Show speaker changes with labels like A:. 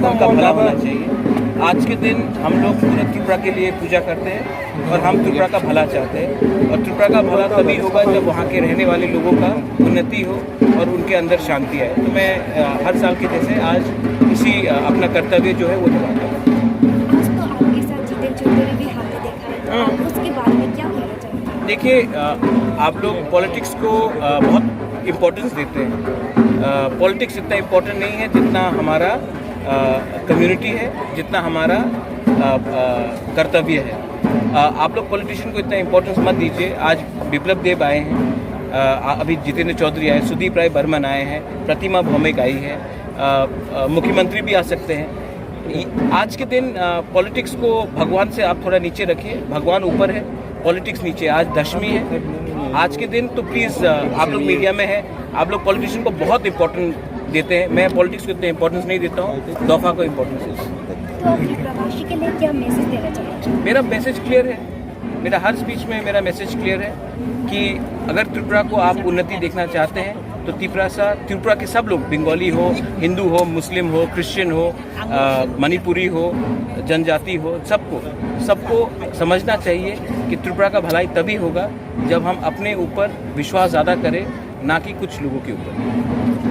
A: उनका भला होना चाहिए। आज के दिन हम लोग पूरे त्रिपुरा के लिए पूजा करते हैं और हम त्रिपुरा का भला चाहते हैं, और त्रिपुरा का भला तभी होगा जब वहाँ के रहने वाले लोगों का उन्नति हो और उनके अंदर शांति आए। तो मैं हर साल के जैसे आज इसी अपना कर्तव्य जो है वो निभाता हूँ। देखिए, आप लोग पॉलिटिक्स को बहुत इम्पोर्टेंस देते हैं। पॉलिटिक्स इतना इम्पोर्टेंट नहीं है जितना हमारा कम्युनिटी है, जितना हमारा कर्तव्य है। आप लोग पॉलिटिशियन को इतना इम्पोर्टेंस मत दीजिए। आज बिप्लब देव आए हैं, अभी जितेंद्र चौधरी आए, सुदीप राय बर्मन आए हैं, प्रतिमा भौमिक आई है, मुख्यमंत्री भी आ सकते हैं। आज के दिन पॉलिटिक्स को भगवान से आप थोड़ा नीचे रखिए। भगवान ऊपर है, पॉलिटिक्स नीचे। आज दशमी है आज के दिन, तो प्लीज़ आप लोग मीडिया में हैं, आप लोग पॉलिटिशियन को बहुत इम्पोर्टेंट देते हैं। मैं पॉलिटिक्स को इतना इम्पोर्टेंस नहीं देता हूँ, दोफा को इम्पोर्टेंस देता हूँ।
B: तो अभी प्रवासी के लिए क्या मैसेज देना चाहिए?
A: मेरा मैसेज क्लियर है, मेरा हर स्पीच में मेरा मैसेज क्लियर है कि अगर त्रिपुरा को आप उन्नति देखना चाहते हैं तो त्रिपुरा के सब लोग, बंगाली हो, हिंदू हो, मुस्लिम हो, क्रिश्चियन हो, मणिपुरी हो, जनजाति हो, सबको समझना चाहिए कि त्रिपुरा का भलाई तभी होगा जब हम अपने ऊपर विश्वास ज़्यादा करें, ना कि कुछ लोगों के ऊपर।